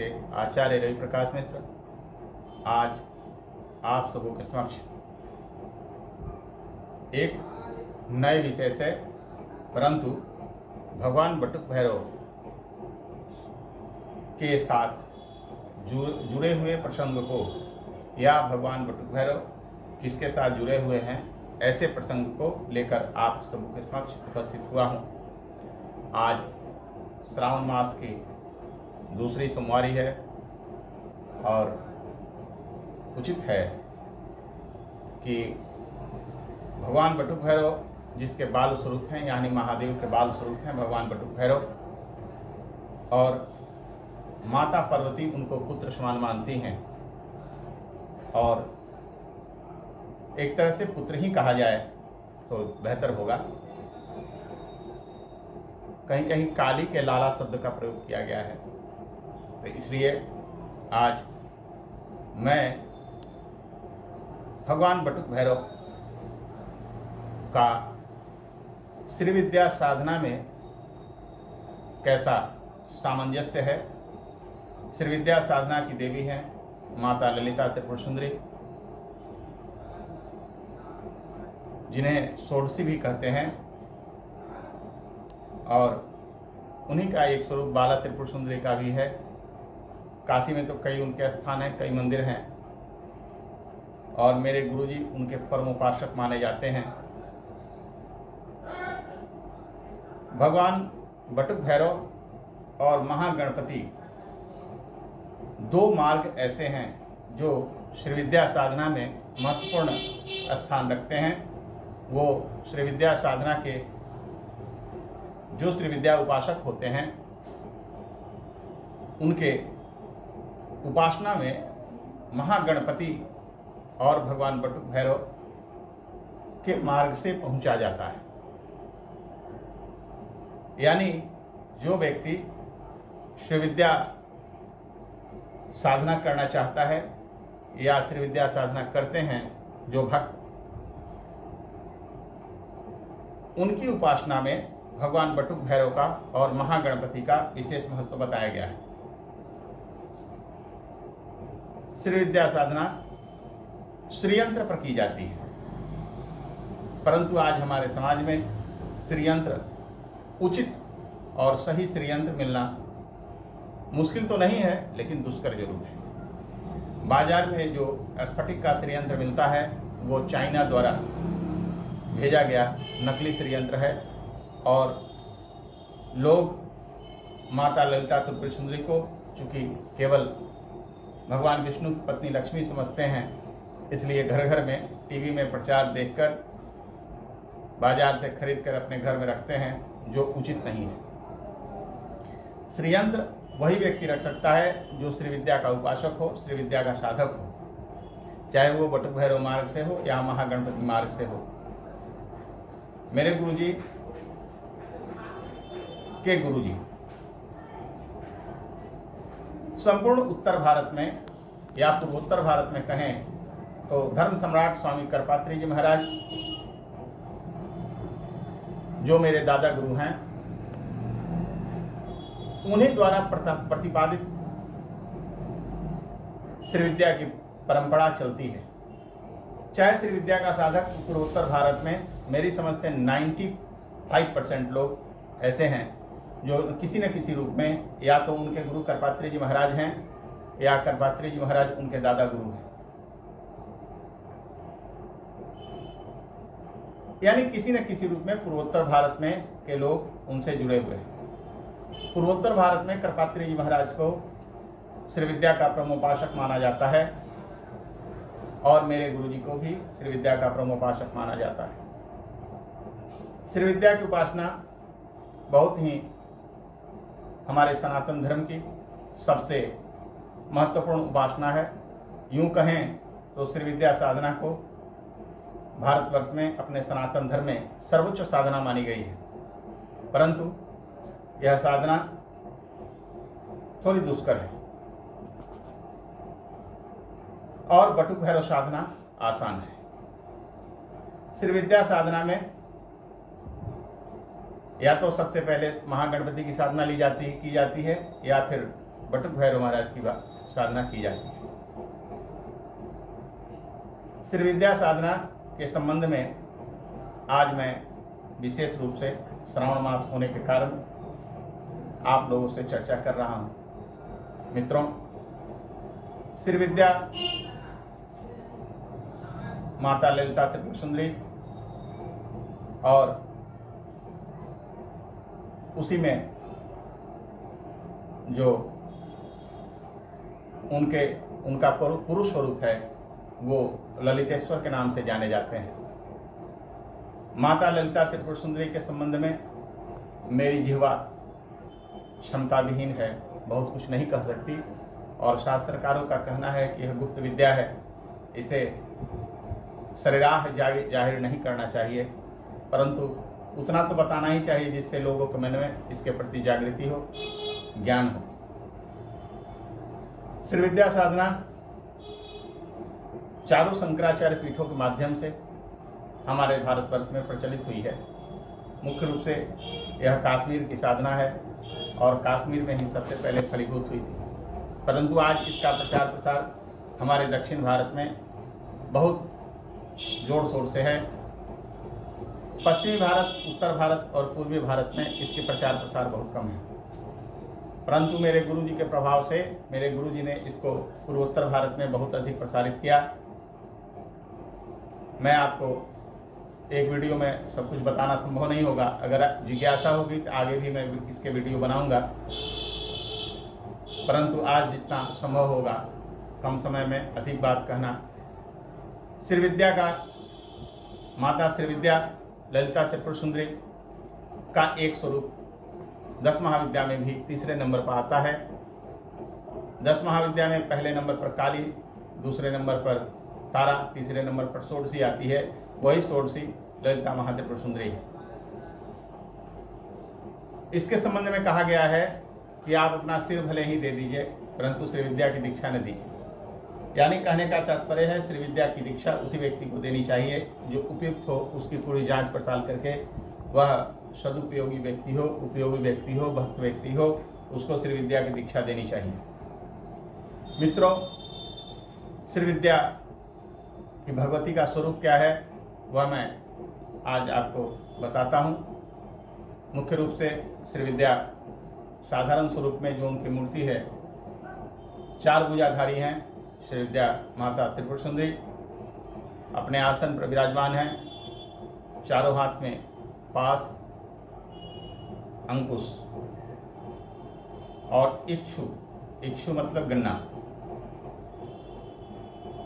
से आचार्य रवि प्रकाश मिश्र आज आप सबों के समक्ष एक नए विषय से, परंतु भगवान बटुक भैरव के साथ जुड़े हुए प्रसंग को, या भगवान बटुक भैरव किसके साथ जुड़े हुए हैं, ऐसे प्रसंग को लेकर आप सबों के समक्ष उपस्थित हुआ हूँ। आज श्रावण मास की दूसरी सोमवारी है और उचित है कि भगवान बटुक भैरव जिसके बाल स्वरूप हैं, यानी महादेव के बाल स्वरूप हैं भगवान बटुक भैरव, और माता पार्वती उनको पुत्र समान मानती हैं, और एक तरह से पुत्र ही कहा जाए तो बेहतर होगा। कहीं कहीं काली के लाला शब्द का प्रयोग किया गया है, तो इसलिए आज मैं भगवान बटुक भैरव का श्री विद्या साधना में कैसा सामंजस्य है। श्री विद्या साधना की देवी हैं माता ललिता त्रिपुर सुंदरी, जिन्हें षोडशी भी कहते हैं, और उन्हीं का एक स्वरूप बाला त्रिपुर सुंदरी का भी है। काशी में तो कई उनके स्थान हैं, कई मंदिर हैं, और मेरे गुरुजी उनके परम उपासक माने जाते हैं। भगवान बटुक भैरव और महागणपति दो मार्ग ऐसे हैं जो श्री विद्या साधना में महत्वपूर्ण स्थान रखते हैं। वो श्री विद्या साधना के जो श्री विद्या उपासक होते हैं, उनके उपासना में महागणपति और भगवान बटुक भैरव के मार्ग से पहुंचा जाता है। यानी जो व्यक्ति श्री विद्या साधना करना चाहता है या श्री विद्या साधना करते हैं जो भक्त, उनकी उपासना में भगवान बटुक भैरव का और महागणपति का विशेष महत्व बताया गया है। श्री विद्या साधना श्रीयंत्र पर की जाती है, परंतु आज हमारे समाज में श्रीयंत्र, उचित और सही श्रीयंत्र मिलना मुश्किल तो नहीं है, लेकिन दुष्कर जरूर है। बाजार में जो स्फटिक का श्रीयंत्र मिलता है वो चाइना द्वारा भेजा गया नकली श्रीयंत्र है, और लोग माता ललिता त्रिपुर सुंदरी को चूँकि केवल भगवान विष्णु की पत्नी लक्ष्मी समझते हैं, इसलिए घर घर में टीवी में प्रचार देखकर बाजार से खरीद कर अपने घर में रखते हैं, जो उचित नहीं है। श्रीयंत्र वही व्यक्ति रख सकता है जो श्री विद्या का उपासक हो, श्री विद्या का साधक हो, चाहे वो बटुक भैरव मार्ग से हो या महागणपति मार्ग से हो। मेरे गुरुजी के गुरुजी संपूर्ण उत्तर भारत में या पूर्वोत्तर भारत में कहें तो धर्म सम्राट स्वामी करपात्री जी महाराज, जो मेरे दादा गुरु हैं, उन्हीं द्वारा प्रतिपादित श्री विद्या की परंपरा चलती है। चाहे श्री विद्या का साधक पूर्वोत्तर भारत में मेरी समझ से 95% लोग ऐसे हैं जो किसी न किसी रूप में या तो उनके गुरु करपात्री जी महाराज हैं या करपात्री जी महाराज उनके दादा गुरु हैं, यानी किसी न किसी रूप में पूर्वोत्तर भारत में के लोग उनसे जुड़े हुए हैं। पूर्वोत्तर भारत में करपात्री जी महाराज को श्री विद्या का परमोपासक माना जाता है, और मेरे गुरुजी को भी श्री विद्या का परमोपासक माना जाता है। श्री विद्या की उपासना बहुत ही हमारे सनातन धर्म की सबसे महत्वपूर्ण उपासना है। यूँ कहें तो श्री विद्या साधना को भारतवर्ष में अपने सनातन धर्म में सर्वोच्च साधना मानी गई है, परंतु यह साधना थोड़ी दुष्कर है, और बटुक भैरव साधना आसान है। श्री विद्या साधना में या तो सबसे पहले महागणपति की साधना की जाती है, या फिर बटुक भैरव महाराज की साधना की जाती है। श्री विद्या साधना के संबंध में आज मैं विशेष रूप से श्रावण मास होने के कारण आप लोगों से चर्चा कर रहा हूं। मित्रों, श्री विद्या माता ललिता त्रिपुर सुंदरी और उसी में जो उनका पुरुष स्वरूप है वो ललितेश्वर के नाम से जाने जाते हैं। माता ललिता त्रिपुर सुंदरी के संबंध में मेरी जिह्वा क्षमता विहीन है, बहुत कुछ नहीं कह सकती, और शास्त्रकारों का कहना है कि यह गुप्त विद्या है, इसे सरेराह जाहिर नहीं करना चाहिए, परंतु उतना तो बताना ही चाहिए जिससे लोगों के मन में इसके प्रति जागृति हो, ज्ञान हो। श्री विद्या साधना चारों शंकराचार्य पीठों के माध्यम से हमारे भारतवर्ष में प्रचलित हुई है। मुख्य रूप से यह कश्मीर की साधना है और कश्मीर में ही सबसे पहले फलीभूत हुई थी, परंतु आज इसका प्रचार प्रसार हमारे दक्षिण भारत में बहुत जोर शोर से है। पश्चिमी भारत, उत्तर भारत और पूर्वी भारत में इसके प्रचार प्रसार बहुत कम है, परंतु मेरे गुरुजी के प्रभाव से मेरे गुरुजी ने इसको पूर्वोत्तर भारत में बहुत अधिक प्रसारित किया। मैं आपको एक वीडियो में सब कुछ बताना संभव नहीं होगा, अगर जिज्ञासा होगी तो आगे भी मैं इसके वीडियो बनाऊंगा, परंतु आज जितना संभव होगा कम समय में अधिक बात कहना। श्री विद्या का माता श्री विद्या ललिता त्रिपुर सुंदरी का एक स्वरूप 10 महाविद्या में भी तीसरे नंबर पर आता है। 10 महाविद्या में पहले नंबर पर काली, दूसरे नंबर पर तारा, तीसरे नंबर पर षोडशी आती है, वही षोडशी ललिता महात्रिपुर सुंदरी है। इसके संबंध में कहा गया है कि आप अपना सिर भले ही दे दीजिए परंतु श्री विद्या की दीक्षा न दीजिए। यानी कहने का तात्पर्य है श्री विद्या की दीक्षा उसी व्यक्ति को देनी चाहिए जो उपयुक्त हो, उसकी पूरी जांच पड़ताल करके वह सदुपयोगी व्यक्ति हो, उपयोगी व्यक्ति हो, भक्त व्यक्ति हो, उसको श्री विद्या की दीक्षा देनी चाहिए। मित्रों, श्री विद्या की भगवती का स्वरूप क्या है वह मैं आज आपको बताता हूँ। मुख्य रूप से श्री विद्या साधारण स्वरूप में जो उनकी मूर्ति है, 4 भुजाधारी हैं। श्री विद्या माता त्रिपुर सुंदरी अपने आसन पर विराजमान हैं, चारों हाथ में पास, अंकुश और इक्षु मतलब गन्ना,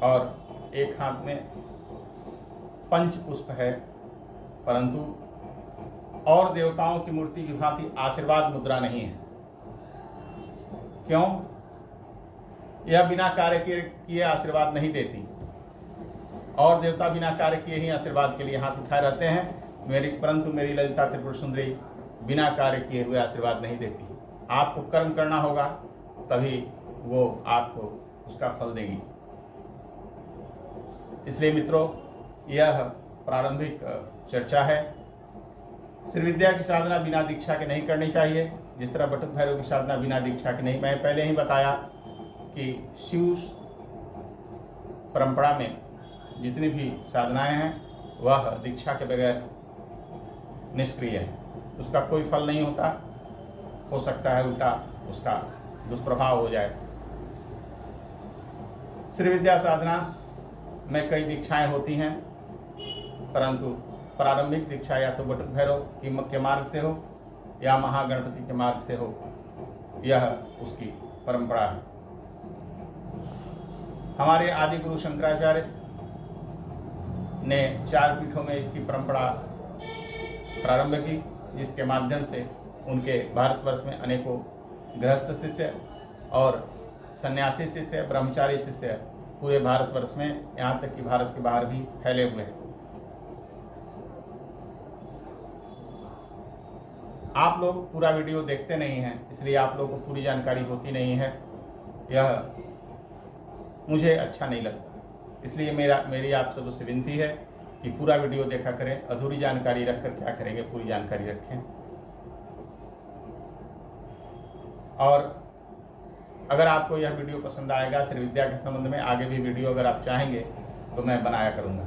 और एक हाथ में पंच पुष्प है, परंतु और देवताओं की मूर्ति की भांति आशीर्वाद मुद्रा नहीं है। क्यों? यह बिना कार्य किए आशीर्वाद नहीं देती, और देवता बिना कार्य किए ही आशीर्वाद के लिए हाथ उठाए रहते हैं, परंतु मेरी ललिता त्रिपुर सुंदरी बिना कार्य किए हुए आशीर्वाद नहीं देती। आपको कर्म करना होगा तभी वो आपको उसका फल देगी। इसलिए मित्रों, यह प्रारंभिक चर्चा है। श्री विद्या की साधना बिना दीक्षा के नहीं करनी चाहिए, जिस तरह बटुक भैरव की साधना बिना दीक्षा के नहीं। मैं पहले ही बताया कि शिव परंपरा में जितनी भी साधनाएं हैं वह दीक्षा के बगैर निष्क्रिय है, उसका कोई फल नहीं होता, हो सकता है उल्टा उसका दुष्प्रभाव हो जाए। श्री विद्या साधना में कई दीक्षाएं होती हैं, परंतु प्रारंभिक दीक्षा या तो बटुक भैरव के मार्ग से हो या महागणपति के मार्ग से हो, यह उसकी परंपरा है। हमारे आदि गुरु शंकराचार्य ने 4 पीठों में इसकी परंपरा प्रारंभ की, जिसके माध्यम से उनके भारतवर्ष में अनेकों गृहस्थ शिष्य और सन्यासी शिष्य, ब्रह्मचारी शिष्य पूरे भारतवर्ष में, यहाँ तक कि भारत के बाहर भी फैले हुए हैं। आप लोग पूरा वीडियो देखते नहीं हैं, इसलिए आप लोगों को पूरी जानकारी होती नहीं है, यह मुझे अच्छा नहीं लगता। इसलिए मेरी आप सबसे विनती है कि पूरा वीडियो देखा करें, अधूरी जानकारी रखकर क्या करेंगे, पूरी जानकारी रखें। और अगर आपको यह वीडियो पसंद आएगा, श्री विद्या के संबंध में आगे भी वीडियो अगर आप चाहेंगे तो मैं बनाया करूँगा।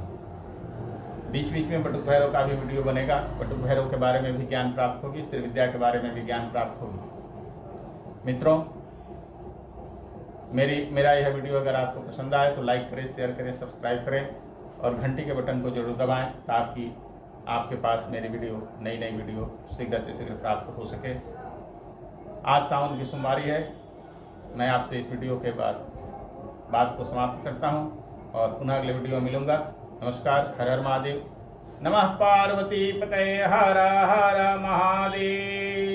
बीच बीच में बटुक भैरव का भी वीडियो बनेगा, बटुक भैरव के बारे में भी ज्ञान प्राप्त होगी, श्री विद्या के बारे में भी ज्ञान प्राप्त होगी। मित्रों, मेरा यह वीडियो अगर आपको पसंद आए तो लाइक करें, शेयर करें, सब्सक्राइब करें और घंटी के बटन को जरूर दबाएं ताकि आपके पास मेरी वीडियो, नई वीडियो शीघ्र से शीघ्र प्राप्त हो सके। आज सावन की सोमवारी है। मैं आपसे इस वीडियो के बाद बात को समाप्त करता हूं और पुनः अगले वीडियो में मिलूंगा। नमस्कार, हर हर महादेव। नमः पार्वती पतये, हर हर महादेव।